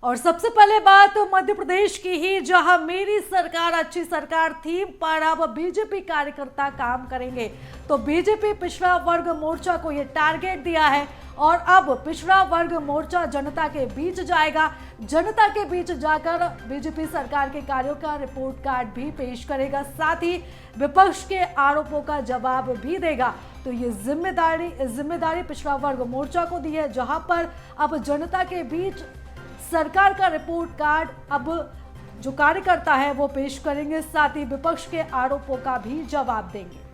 और सबसे पहले बात मध्य प्रदेश की ही, जहां मेरी सरकार अच्छी सरकार थीम पर अब बीजेपी कार्यकर्ता काम करेंगे। तो बीजेपी पिछड़ा वर्ग मोर्चा को यह टारगेट दिया है और अब पिछड़ा वर्ग मोर्चा जनता के बीच जाएगा। जनता के बीच जाकर बीजेपी सरकार के कार्यों का रिपोर्ट कार्ड भी पेश करेगा, साथ ही विपक्ष के आरोपों का जवाब भी देगा। तो ये जिम्मेदारी पिछड़ा वर्ग मोर्चा को दी है, जहां पर अब जनता के बीच सरकार का रिपोर्ट कार्ड अब जो कार्यकर्ता है वो पेश करेंगे, साथ ही विपक्ष के आरोपों का भी जवाब देंगे।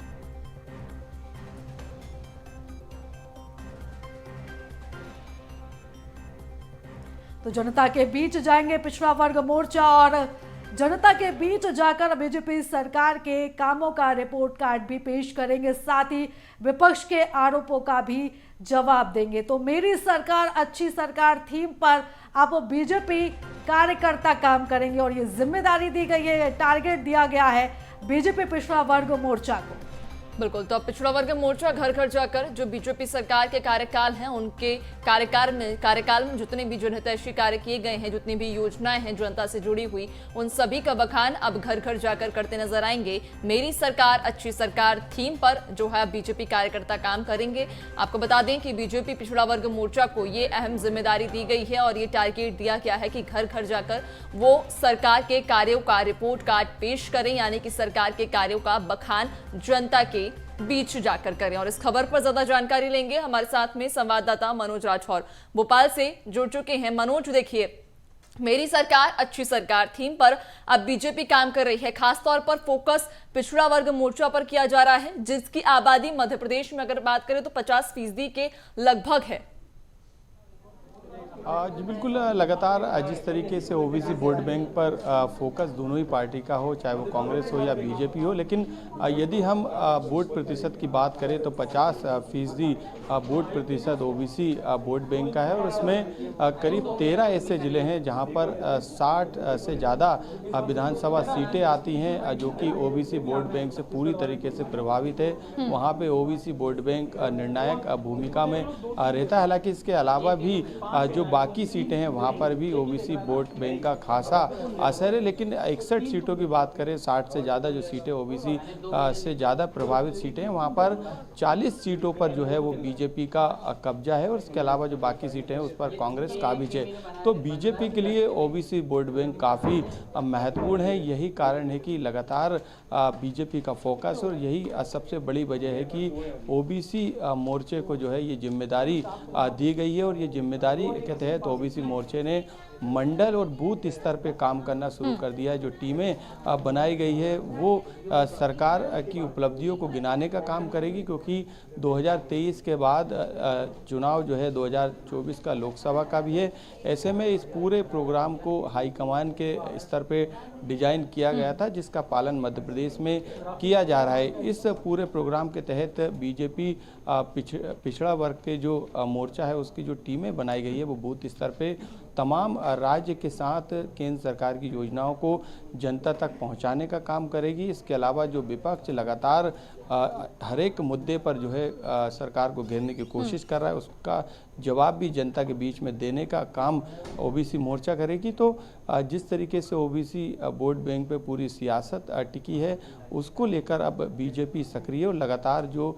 तो जनता के बीच जाएंगे पिछड़ा वर्ग मोर्चा और जनता के बीच जाकर बीजेपी सरकार के कामों का रिपोर्ट कार्ड भी पेश करेंगे, साथ ही विपक्ष के आरोपों का भी जवाब देंगे। तो मेरी सरकार अच्छी सरकार थीम पर अब बीजेपी कार्यकर्ता काम करेंगे और ये जिम्मेदारी दी गई है, टारगेट दिया गया है बीजेपी पिछड़ा वर्ग मोर्चा को। बिल्कुल, तो अब पिछड़ा वर्ग मोर्चा घर घर जाकर जो बीजेपी सरकार के कार्यकाल हैं उनके कार्यकाल में जितने भी जनहितैषी कार्य किए गए हैं, जितनी भी योजनाएं हैं जनता से जुड़ी हुई, उन सभी का बखान अब घर घर जाकर करते नजर आएंगे। मेरी सरकार अच्छी सरकार थीम पर जो है बीजेपी कार्यकर्ता काम करेंगे। आपको बता दें कि बीजेपी पिछड़ा वर्ग मोर्चा को ये अहम जिम्मेदारी दी गई है और ये टारगेट दिया गया है कि घर घर जाकर वो सरकार के कार्यों का रिपोर्ट कार्ड पेश करें, यानी कि सरकार के कार्यों का बखान जनता के बीच जाकर करें। और इस खबर पर ज्यादा जानकारी लेंगे, हमारे साथ में संवाददाता मनोज राठौर भोपाल से जुड़ चुके हैं। मनोज, देखिए, मेरी सरकार अच्छी सरकार थीम पर अब बीजेपी काम कर रही है। खासतौर पर फोकस पिछड़ा वर्ग मोर्चा पर किया जा रहा है, जिसकी आबादी मध्य प्रदेश में अगर बात करें तो 50% के लगभग है। जी बिल्कुल, लगातार जिस तरीके से ओबीसी वोट बैंक पर फोकस दोनों ही पार्टी का हो, चाहे वो कांग्रेस हो या बीजेपी हो, लेकिन यदि हम वोट प्रतिशत की बात करें तो 50% वोट प्रतिशत ओबीसी वोट बैंक का है और उसमें करीब 13 ऐसे ज़िले हैं जहां पर 60 से ज़्यादा विधानसभा सीटें आती हैं जो कि ओबीसी वोट बैंक से पूरी तरीके से प्रभावित है। वहाँ पे ओबीसी वोट बैंक निर्णायक भूमिका में रहता है। हालांकि इसके अलावा भी जो बाकी सीटें हैं वहाँ पर भी ओबीसी वोट बैंक का खासा असर है, लेकिन 61 सीटों की बात करें, 60 से ज़्यादा जो सीटें ओबीसी से ज़्यादा प्रभावित सीटें हैं, वहाँ पर 40 सीटों पर जो है वो बीजेपी का कब्जा है और इसके अलावा जो बाकी सीटें हैं उस पर कांग्रेस काबिज है। तो बीजेपी के लिए ओबीसी वोट बैंक काफ़ी महत्वपूर्ण है। यही कारण है कि लगातार बीजेपी का फोकस, और यही सबसे बड़ी वजह है कि ओबीसी मोर्चे को जो है ये जिम्मेदारी दी गई है। और ये जिम्मेदारी के तहत ओबीसी मोर्चे ने मंडल और बूथ स्तर पे काम करना शुरू कर दिया है। जो टीमें बनाई गई है वो सरकार की उपलब्धियों को गिनाने का काम करेगी, क्योंकि 2023 के बाद चुनाव जो है 2024 का लोकसभा का भी है। ऐसे में इस पूरे प्रोग्राम को हाईकमान के स्तर पे डिजाइन किया गया था, जिसका पालन मध्य प्रदेश में किया जा रहा है। इस पूरे प्रोग्राम के तहत बीजेपी पिछड़ा वर्ग के जो मोर्चा है उसकी जो टीमें बनाई गई है वो बूथ स्तर पे तमाम राज्य के साथ केंद्र सरकार की योजनाओं को जनता तक पहुंचाने का काम करेगी। इसके अलावा जो विपक्ष लगातार हर एक मुद्दे पर जो है सरकार को घेरने की कोशिश कर रहा है, उसका जवाब भी जनता के बीच में देने का काम ओबीसी मोर्चा करेगी। तो जिस तरीके से ओबीसी वोट बैंक पे पूरी सियासत टिकी है, उसको लेकर अब बीजेपी सक्रिय और लगातार जो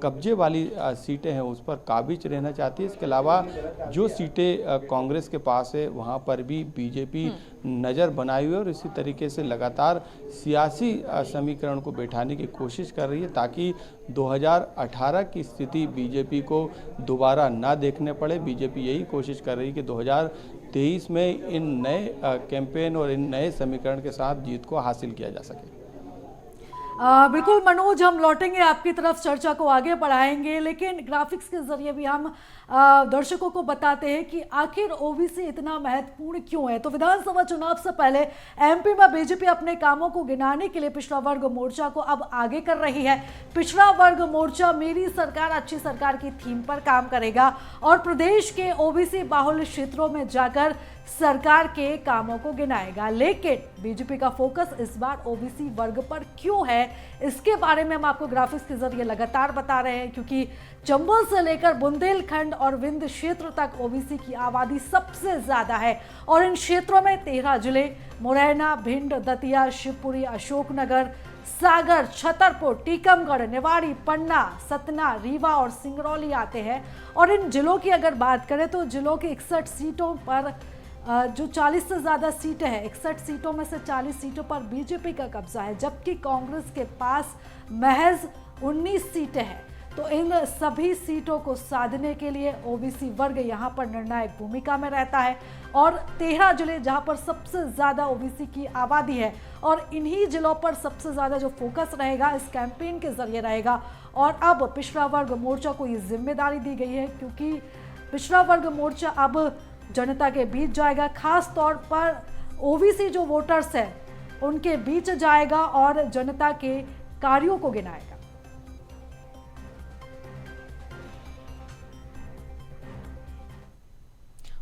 कब्जे वाली सीटें हैं उस पर काबिज रहना चाहती है। इसके अलावा जो सीटें कांग्रेस के पास है वहाँ पर भी बीजेपी नज़र बनाई हुई है और इसी तरीके से लगातार सियासी समीकरण को बैठाने की कोशिश कर रही है, ताकि 2018 की स्थिति बीजेपी को दोबारा ना देखने पड़े। बीजेपी यही कोशिश कर रही है कि 2023 में इन नए कैंपेन और इन नए समीकरण के साथ जीत को हासिल किया जा सके। बिल्कुल मनोज, हम लौटेंगे आपकी तरफ, चर्चा को आगे बढ़ाएंगे, लेकिन ग्राफिक्स के जरिए भी हम दर्शकों को बताते हैं कि आखिर ओबीसी इतना महत्वपूर्ण क्यों है। तो विधानसभा चुनाव से पहले एमपी में बीजेपी अपने कामों को गिनाने के लिए पिछड़ा वर्ग मोर्चा को अब आगे कर रही है। पिछड़ा वर्ग मोर्चा मेरी सरकार अच्छी सरकार की थीम पर काम करेगा और प्रदेश के ओबीसी बाहुल्य क्षेत्रों में जाकर सरकार के कामों को गिनाएगा। लेकिन बीजेपी का फोकस इस बार ओबीसी वर्ग पर क्यों है, इसके बारे में हम आपको ग्राफिक्स के जरिए लगातार बता रहे हैं, क्योंकि चंबल से लेकर बुंदेलखंड और विंध्य क्षेत्र तक ओबीसी की आबादी सबसे ज्यादा है और इन क्षेत्रों में 13 जिले मुरैना, भिंड, दतिया, शिवपुरी, अशोकनगर, सागर, छतरपुर, टीकमगढ़, निवाड़ी, पन्ना, सतना, रीवा और सिंगरौली आते हैं। और इन जिलों की अगर बात करें तो जिलों की 61 सीटों पर जो 40 से ज़्यादा सीटें हैं, 61 सीटों में से 40 सीटों पर बीजेपी का कब्जा है, जबकि कांग्रेस के पास महज 19 सीटें हैं। तो इन सभी सीटों को साधने के लिए ओबीसी वर्ग यहाँ पर निर्णायक भूमिका में रहता है और 13 जिले जहाँ पर सबसे ज़्यादा ओबीसी की आबादी है और इन्हीं जिलों पर सबसे ज़्यादा जो फोकस रहेगा इस कैंपेन के जरिए रहेगा। और अब पिछड़ा वर्ग मोर्चा को ये जिम्मेदारी दी गई है, क्योंकि पिछड़ा वर्ग मोर्चा अब जनता के बीच जाएगा, खास तौर पर ओबीसी जो वोटर्स हैं उनके बीच जाएगा और जनता के कार्यों को गिनाएगा।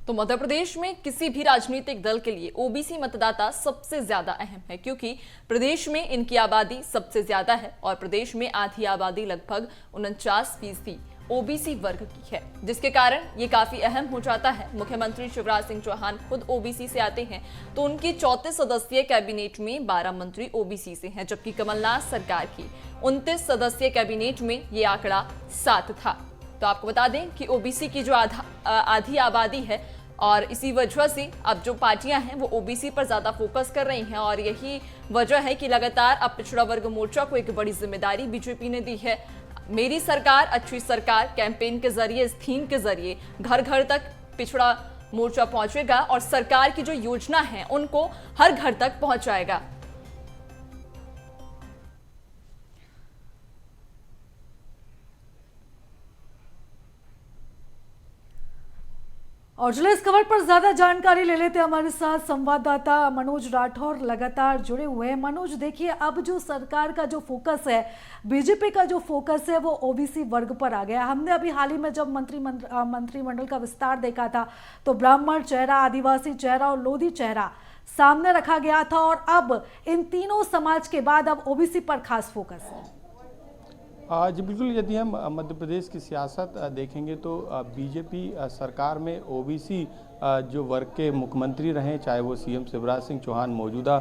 तो मध्य प्रदेश में किसी भी राजनीतिक दल के लिए ओबीसी मतदाता सबसे ज्यादा अहम है, क्योंकि प्रदेश में इनकी आबादी सबसे ज्यादा है और प्रदेश में आधी आबादी लगभग 49% ओबीसी वर्ग की है, जिसके कारण ये काफी अहम हो जाता है। मुख्यमंत्री शिवराज सिंह चौहान खुद ओबीसी से आते हैं, तो उनकी 34 सदस्यीय कैबिनेट में 12 मंत्री ओबीसी से हैं, जबकि कमलनाथ सरकार की 29 सदस्यीय कैबिनेट में ये आंकड़ा 7 था। तो आपको बता दें कि ओबीसी की जो आधी आबादी है और इसी वजह से अब जो पार्टियां हैं वो ओबीसी पर ज्यादा फोकस कर रही हैं और यही वजह है कि लगातार अब पिछड़ा वर्ग मोर्चा को एक बड़ी जिम्मेदारी बीजेपी ने दी है। मेरी सरकार अच्छी सरकार कैंपेन के जरिए, इस थीम के जरिए घर घर तक पिछड़ा मोर्चा पहुंचेगा और सरकार की जो योजना है उनको हर घर तक पहुंचाएगा। और चलिए इस खबर पर ज्यादा जानकारी ले लेते हैं, हमारे साथ संवाददाता मनोज राठौर लगातार जुड़े हुए हैं। मनोज, देखिए अब जो सरकार का जो फोकस है, बीजेपी का जो फोकस है वो ओबीसी वर्ग पर आ गया। हमने अभी हाल ही में जब मंत्रिमंडल का विस्तार देखा था तो ब्राह्मण चेहरा, आदिवासी चेहरा और लोधी चेहरा सामने रखा गया था और अब इन तीनों समाज के बाद अब ओबीसी पर खास फोकस है। जी बिल्कुल, यदि हम मध्य प्रदेश की सियासत देखेंगे तो बीजेपी सरकार में ओबीसी जो वर्ग के मुख्यमंत्री रहे, चाहे वो सीएम शिवराज सिंह चौहान मौजूदा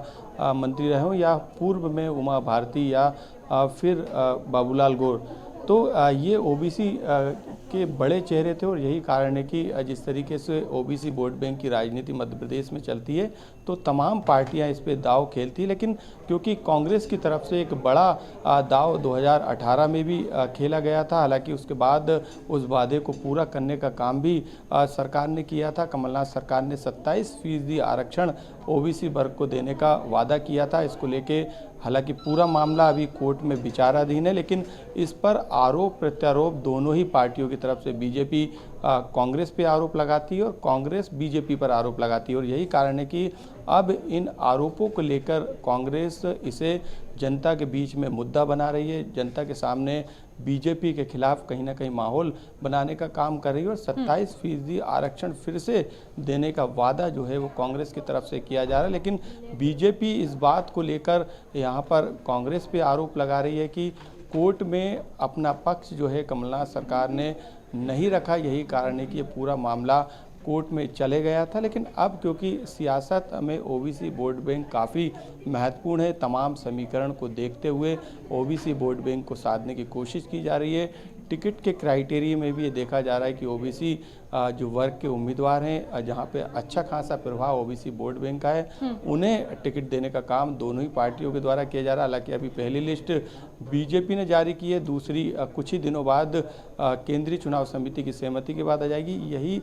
मंत्री रहे हों या पूर्व में उमा भारती या फिर बाबूलाल गौर, तो ये ओबीसी के बड़े चेहरे थे और यही कारण है कि जिस तरीके से ओबीसी वोट बैंक की राजनीति मध्य प्रदेश में चलती है तो तमाम पार्टियां इस पे दाव खेलती है। लेकिन क्योंकि कांग्रेस की तरफ से एक बड़ा दाव 2018 में भी खेला गया था, हालांकि उसके बाद उस वादे को पूरा करने का काम भी सरकार ने किया था। कमलनाथ सरकार ने 27% आरक्षण ओबीसी वर्ग को देने का वादा किया था। इसको लेके हालांकि पूरा मामला अभी कोर्ट में विचाराधीन है, लेकिन इस पर आरोप प्रत्यारोप दोनों ही पार्टियों की तरफ से बीजेपी कांग्रेस पे आरोप लगाती है और कांग्रेस बीजेपी पर आरोप लगाती है और यही कारण है कि अब इन आरोपों को लेकर कांग्रेस इसे जनता के बीच में मुद्दा बना रही है, जनता के सामने बीजेपी के खिलाफ कहीं ना कहीं माहौल बनाने का काम कर रही है और 27% आरक्षण फिर से देने का वादा जो है वो कांग्रेस की तरफ से किया जा रहा है। लेकिन बीजेपी इस बात को लेकर यहाँ पर कांग्रेस पे आरोप लगा रही है कि कोर्ट में अपना पक्ष जो है कमलनाथ सरकार ने नहीं रखा, यही कारण है कि ये पूरा मामला कोर्ट में चले गया था। लेकिन अब क्योंकि सियासत में ओबीसी वोट बैंक काफ़ी महत्वपूर्ण है, तमाम समीकरण को देखते हुए ओबीसी वोट बैंक को साधने की कोशिश की जा रही है। टिकट के क्राइटेरिया में भी ये देखा जा रहा है कि ओबीसी जो वर्ग के उम्मीदवार हैं, जहाँ पे अच्छा खासा प्रभाव ओबीसी वोट बैंक का है, उन्हें टिकट देने का काम दोनों ही पार्टियों के द्वारा किया जा रहा है। हालांकि अभी पहली लिस्ट बीजेपी ने जारी की है, दूसरी कुछ ही दिनों बाद केंद्रीय चुनाव समिति की सहमति के बाद आ जाएगी। यही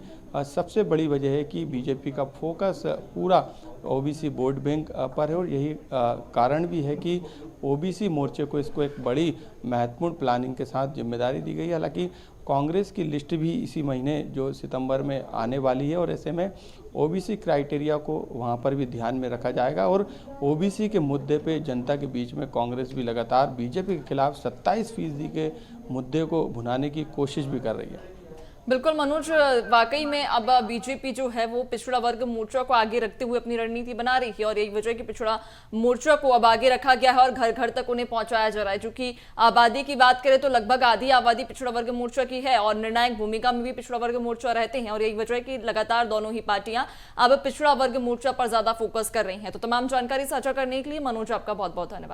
सबसे बड़ी वजह है कि बीजेपी का फोकस पूरा ओबीसी वोट बैंक पर है और यही कारण भी है कि ओबीसी मोर्चे को इसको एक बड़ी महत्वपूर्ण प्लानिंग के साथ जिम्मेदारी दी गई है। हालांकि कांग्रेस की लिस्ट भी इसी महीने जो सितंबर में आने वाली है और ऐसे में ओबीसी क्राइटेरिया को वहां पर भी ध्यान में रखा जाएगा और ओबीसी के मुद्दे पे जनता के बीच में कांग्रेस भी लगातार बीजेपी के खिलाफ 27% के मुद्दे को भुनाने की कोशिश भी कर रही है। बिल्कुल मनोज, वाकई में अब बीजेपी जो है वो पिछड़ा वर्ग मोर्चा को आगे रखते हुए अपनी रणनीति बना रही है और यही वजह कि पिछड़ा मोर्चा को अब आगे रखा गया है और घर घर तक उन्हें पहुंचाया जा रहा है। क्योंकि आबादी की बात करें तो लगभग आधी आबादी पिछड़ा वर्ग मोर्चा की है और निर्णायक भूमिका में भी पिछड़ा वर्ग मोर्चा रहते हैं और यही वजह है कि लगातार दोनों ही पार्टियां अब पिछड़ा वर्ग मोर्चा पर ज्यादा फोकस कर रही है। तो तमाम जानकारी साझा करने के लिए मनोज आपका बहुत बहुत धन्यवाद।